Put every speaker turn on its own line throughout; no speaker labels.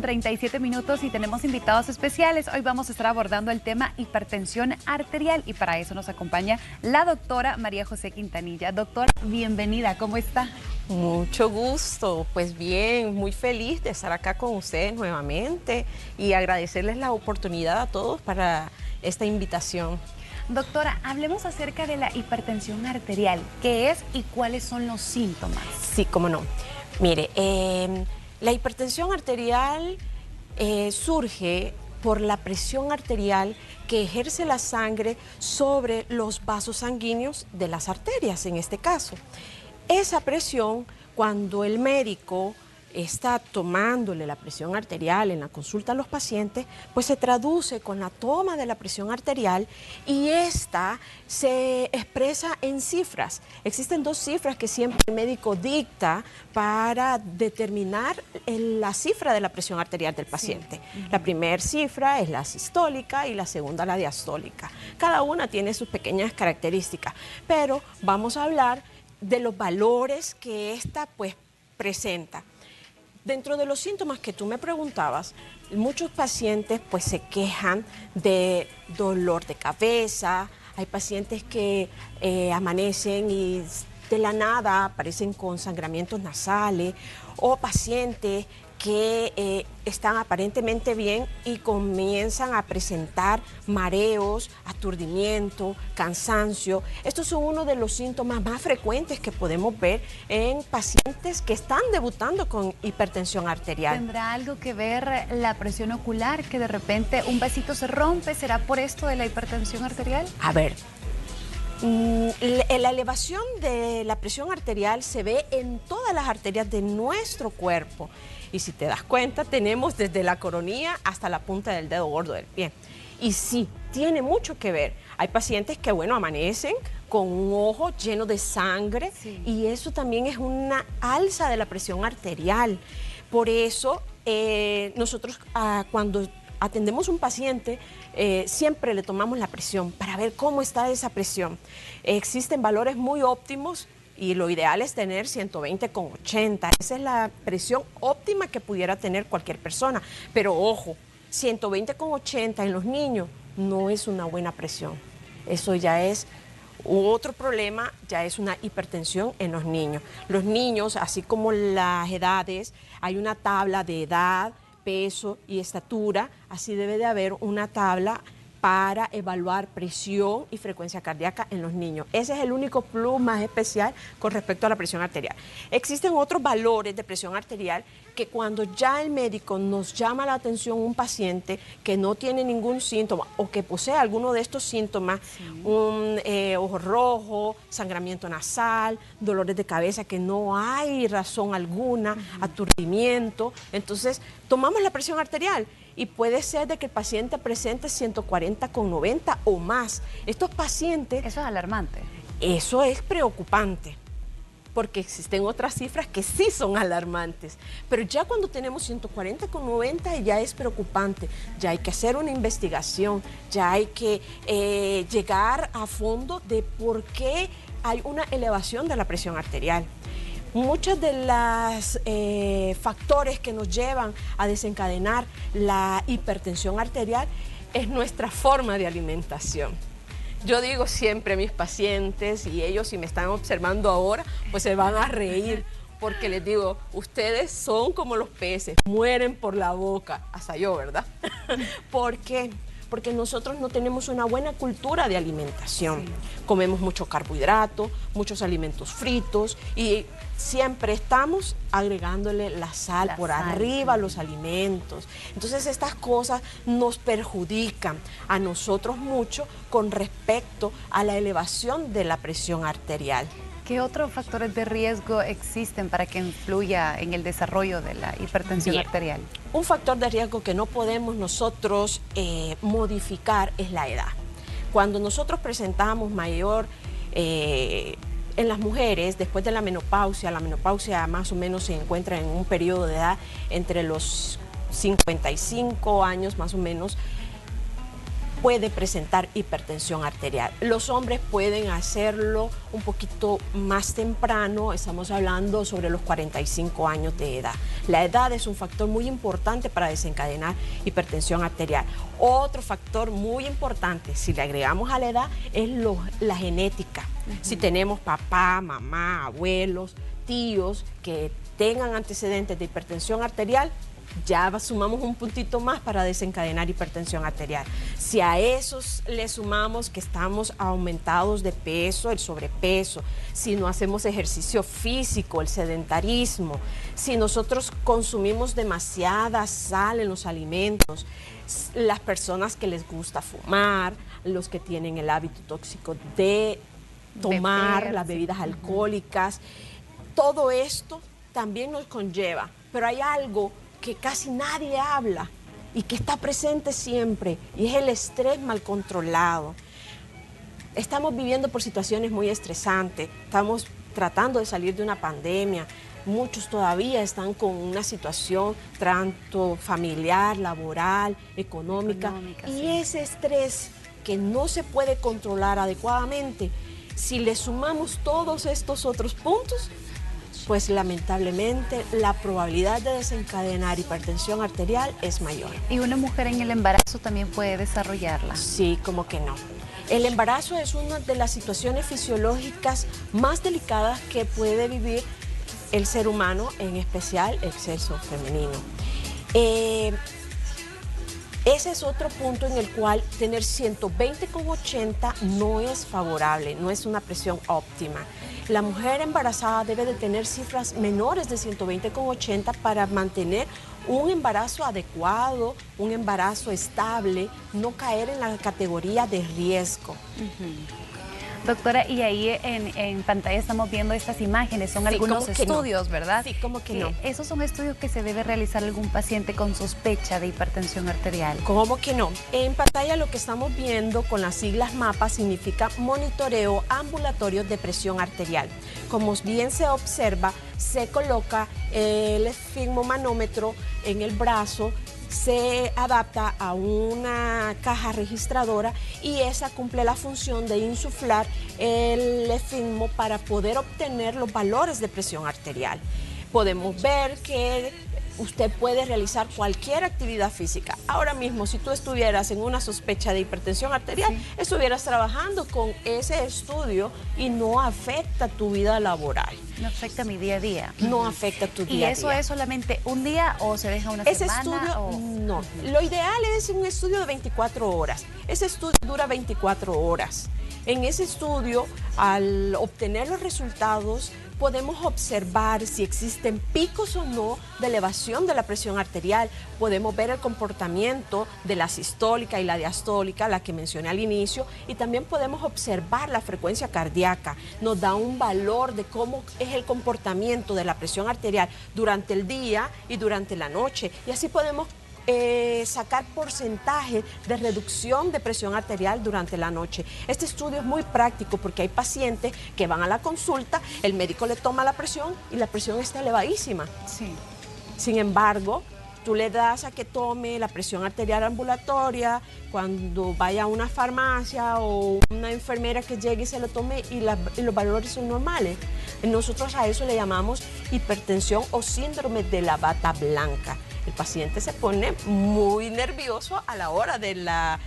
8:37 y tenemos invitados especiales. Hoy vamos a estar abordando el tema hipertensión arterial y para eso nos acompaña la doctora María José Quintanilla. Doctora, bienvenida, ¿cómo está?
Mucho gusto, pues bien, muy feliz de estar acá con ustedes nuevamente y agradecerles la oportunidad a todos para esta invitación.
Doctora, hablemos acerca de la hipertensión arterial. ¿Qué es y cuáles son los síntomas?
Sí, cómo no. Mire, la hipertensión arterial surge por la presión arterial que ejerce la sangre sobre los vasos sanguíneos de las arterias, en este caso. Esa presión, cuando el médico está tomándole la presión arterial en la consulta a los pacientes, pues se traduce con la toma de la presión arterial y esta se expresa en cifras. Existen dos cifras que siempre el médico dicta para determinar la cifra de la presión arterial del paciente. Sí. La primera cifra es la sistólica y la segunda la diastólica. Cada una tiene sus pequeñas características, pero vamos a hablar de los valores que esta pues presenta. Dentro de los síntomas que tú me preguntabas, muchos pacientes pues se quejan de dolor de cabeza, hay pacientes que amanecen y de la nada aparecen con sangramientos nasales o pacientes que están aparentemente bien y comienzan a presentar mareos, aturdimiento, cansancio. Estos son uno de los síntomas más frecuentes que podemos ver en pacientes que están debutando con hipertensión arterial.
¿Tendrá algo que ver la presión ocular, que de repente un vasito se rompe? ¿Será por esto de la hipertensión arterial?
A ver, la elevación de la presión arterial se ve en todas las arterias de nuestro cuerpo. Y si te das cuenta, tenemos desde la coronilla hasta la punta del dedo gordo del pie. Y sí, tiene mucho que ver. Hay pacientes que, bueno, amanecen con un ojo lleno de sangre, sí, y eso también es una alza de la presión arterial. Por eso, nosotros cuando atendemos a un paciente, siempre le tomamos la presión para ver cómo está esa presión. Existen valores muy óptimos y lo ideal es tener 120/80. Esa es la presión óptima que pudiera tener cualquier persona. Pero ojo, 120/80 en los niños no es una buena presión. Eso ya es otro problema, ya es una hipertensión en los niños. Los niños, así como las edades, hay una tabla de edad, peso y estatura, así debe de haber una tabla para evaluar presión y frecuencia cardíaca en los niños. Ese es el único plus más especial con respecto a la presión arterial. Existen otros valores de presión arterial que cuando ya el médico nos llama la atención un paciente que no tiene ningún síntoma o que posee alguno de estos síntomas, sí, un ojo rojo, sangramiento nasal, dolores de cabeza que no hay razón alguna, aturdimiento, entonces tomamos la presión arterial y puede ser de que el paciente presente 140/90 o más. Estos pacientes...
Eso es alarmante.
Eso es preocupante, porque existen otras cifras que sí son alarmantes, pero ya cuando tenemos 140/90 ya es preocupante, ya hay que hacer una investigación, ya hay que llegar a fondo de por qué hay una elevación de la presión arterial. Muchos de los factores que nos llevan a desencadenar la hipertensión arterial es nuestra forma de alimentación. Yo digo siempre a mis pacientes, y ellos si me están observando ahora, pues se van a reír, porque les digo, ustedes son como los peces, mueren por la boca, hasta yo, ¿verdad? ¿Por qué? Porque nosotros no tenemos una buena cultura de alimentación. Sí. Comemos mucho carbohidrato, muchos alimentos fritos y siempre estamos agregándole la sal por arriba a los alimentos. Entonces estas cosas nos perjudican a nosotros mucho con respecto a la elevación de la presión arterial.
¿Qué otros factores de riesgo existen para que influya en el desarrollo de la hipertensión arterial?
Un factor de riesgo que no podemos nosotros modificar es la edad. Cuando nosotros presentamos mayor, en las mujeres, después de la menopausia más o menos se encuentra en un periodo de edad entre los 55 años más o menos, puede presentar hipertensión arterial. Los hombres pueden hacerlo un poquito más temprano, estamos hablando sobre los 45 años de edad. La edad es un factor muy importante para desencadenar hipertensión arterial. Otro factor muy importante, si le agregamos a la edad, es la genética. Si tenemos papá, mamá, abuelos, tíos que tengan antecedentes de hipertensión arterial, ya sumamos un puntito más para desencadenar hipertensión arterial. Si a esos le sumamos que estamos aumentados de peso, el sobrepeso, si no hacemos ejercicio físico, el sedentarismo, si nosotros consumimos demasiada sal en los alimentos, las personas que les gusta fumar, los que tienen el hábito tóxico de tomar las bebidas alcohólicas, todo esto también nos conlleva, pero hay algo que casi nadie habla y que está presente siempre, y es el estrés mal controlado. Estamos viviendo por situaciones muy estresantes, estamos tratando de salir de una pandemia, muchos todavía están con una situación tanto familiar, laboral, económica, y
sí.
ese estrés que no se puede controlar adecuadamente, si le sumamos todos estos otros puntos, pues lamentablemente la probabilidad de desencadenar hipertensión arterial es mayor.
¿Y una mujer en el embarazo también puede desarrollarla?
Sí, como que no. El embarazo es una de las situaciones fisiológicas más delicadas que puede vivir el ser humano, en especial el sexo femenino. Ese es otro punto en el cual tener 120/80 no es favorable, no es una presión óptima. La mujer embarazada debe de tener cifras menores de 120/80 para mantener un embarazo adecuado, un embarazo estable, no caer en la categoría de riesgo.
Doctora, y ahí en pantalla estamos viendo estas imágenes, son
Sí,
algunos
¿cómo que no?
estudios, ¿verdad?
Sí, ¿cómo que no?
Esos son estudios que se debe realizar algún paciente con sospecha de hipertensión arterial.
¿Cómo que no? En pantalla lo que estamos viendo con las siglas MAPA significa monitoreo ambulatorio de presión arterial. Como bien se observa, se coloca el esfigmomanómetro en el brazo, se adapta a una caja registradora y esa cumple la función de insuflar el esfigmo para poder obtener los valores de presión arterial. Podemos ver que usted puede realizar cualquier actividad física. Ahora mismo, si tú estuvieras en una sospecha de hipertensión arterial, sí, estuvieras trabajando con ese estudio y no afecta tu vida laboral.
No afecta mi día a día.
No afecta tu día a día.
¿Y eso es solamente un día o se deja una
ese
semana?
Estudio,
o...
No. Lo ideal es un estudio de 24 horas. Ese estudio dura 24 horas. En ese estudio, al obtener los resultados, podemos observar si existen picos o no de elevación de la presión arterial. Podemos ver el comportamiento de la sistólica y la diastólica, la que mencioné al inicio, y también podemos observar la frecuencia cardíaca. Nos da un valor de cómo es el comportamiento de la presión arterial durante el día y durante la noche. Y así podemos sacar porcentaje de reducción de presión arterial durante la noche. Este estudio es muy práctico porque hay pacientes que van a la consulta, el médico le toma la presión y la presión está elevadísima.
Sí.
Sin embargo, tú le das a que tome la presión arterial ambulatoria, cuando vaya a una farmacia o una enfermera que llegue y se lo tome y los valores son normales. Nosotros a eso le llamamos hipertensión o síndrome de la bata blanca. El paciente se pone muy nervioso a la hora de la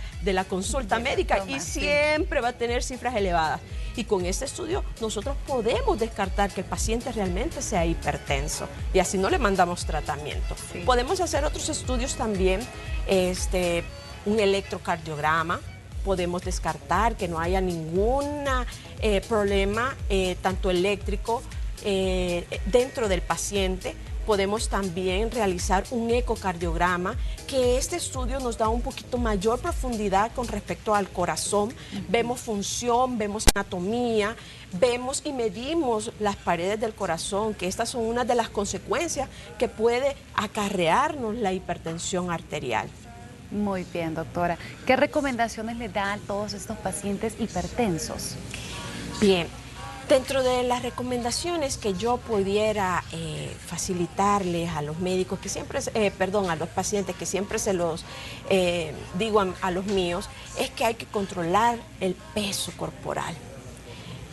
consulta médica y siempre va a tener cifras elevadas. Y con este estudio nosotros podemos descartar que el paciente realmente sea hipertenso y así no le mandamos tratamiento. Sí. Podemos hacer otros estudios también, un electrocardiograma. Podemos descartar que no haya ningún problema, tanto eléctrico, dentro del paciente. Podemos también realizar un ecocardiograma, que este estudio nos da un poquito mayor profundidad con respecto al corazón. Vemos función, vemos anatomía, vemos y medimos las paredes del corazón, que estas son una de las consecuencias que puede acarrearnos la hipertensión arterial.
Muy bien, doctora. ¿Qué recomendaciones le da a todos estos pacientes hipertensos?
Bien. Dentro de las recomendaciones que yo pudiera facilitarles a los médicos, que siempre, a los pacientes, que siempre se los digo a los míos, es que hay que controlar el peso corporal.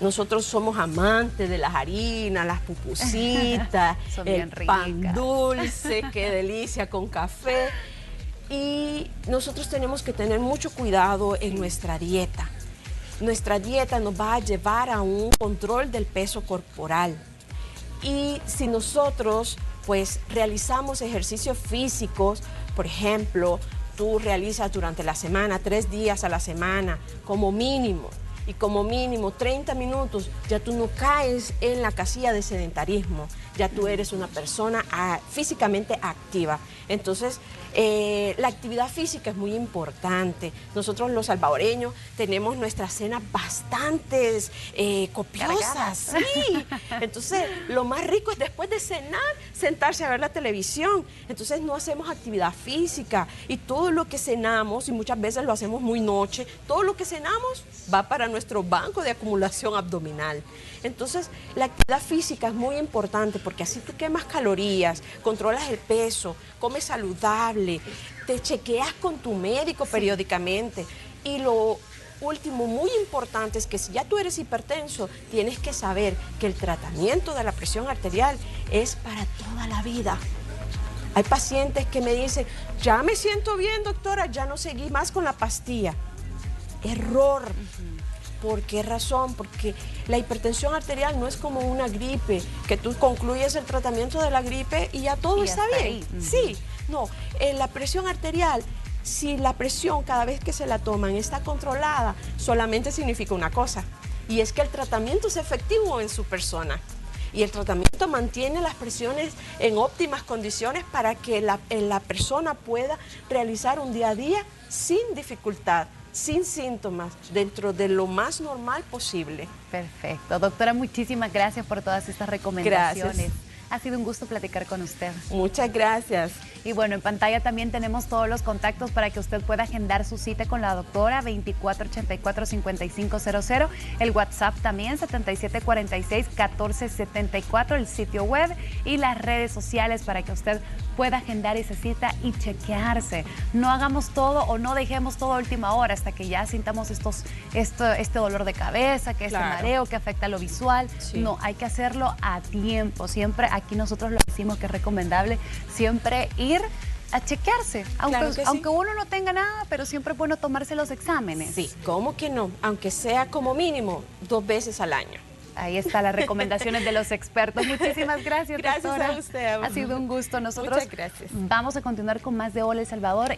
Nosotros somos amantes de las harinas, las pupusitas, el pan dulce, qué delicia con café. Y nosotros tenemos que tener mucho cuidado en nuestra dieta. Nuestra dieta nos va a llevar a un control del peso corporal. Y si nosotros pues realizamos ejercicios físicos, por ejemplo, tú realizas durante la semana 3 días a la semana como mínimo, y como mínimo 30 minutos, ya tú no caes en la casilla de sedentarismo, ya tú eres una persona físicamente activa. Entonces, la actividad física es muy importante. Nosotros los salvadoreños tenemos nuestras cenas bastante copiosas. Sí. Entonces, lo más rico es después de cenar, sentarse a ver la televisión. Entonces, no hacemos actividad física y todo lo que cenamos, y muchas veces lo hacemos muy noche, todo lo que cenamos va para nuestro banco de acumulación abdominal. Entonces, la actividad física es muy importante porque así tú quemas calorías, controlas el peso, comes saludable, te chequeas con tu médico periódicamente. Y lo último, muy importante, es que si ya tú eres hipertenso, tienes que saber que el tratamiento de la presión arterial es para toda la vida. Hay pacientes que me dicen, ya me siento bien, doctora, ya no seguí más con la pastilla. Error. ¿Por qué razón? Porque la hipertensión arterial no es como una gripe, que tú concluyes el tratamiento de la gripe y ya todo está bien. Sí, no, la presión arterial, si la presión cada vez que se la toman está controlada, solamente significa una cosa, y es que el tratamiento es efectivo en su persona. Y el tratamiento mantiene las presiones en óptimas condiciones para que la persona pueda realizar un día a día sin dificultad, sin síntomas, dentro de lo más normal posible.
Perfecto. Doctora, muchísimas gracias por todas estas recomendaciones.
Gracias.
Ha sido un gusto platicar con usted.
Muchas gracias.
Y bueno, en pantalla también tenemos todos los contactos para que usted pueda agendar su cita con la doctora, 2484-5500, el WhatsApp también, 7746-1474, el sitio web y las redes sociales para que usted pueda agendar esa cita y chequearse. No hagamos todo o no dejemos todo a última hora hasta que ya sintamos este dolor de cabeza, que mareo que afecta lo visual. Sí. No, hay que hacerlo a tiempo. Siempre aquí nosotros lo decimos que es recomendable siempre ir a chequearse, aunque uno no tenga nada, pero siempre es bueno tomarse los exámenes.
Sí, ¿cómo que no? Aunque sea como mínimo 2 veces al año.
Ahí están las recomendaciones de los expertos. Muchísimas gracias, doctora.
Gracias a usted.
Ha sido un gusto. Nosotros
Muchas gracias.
Vamos a continuar con más de Hola El Salvador.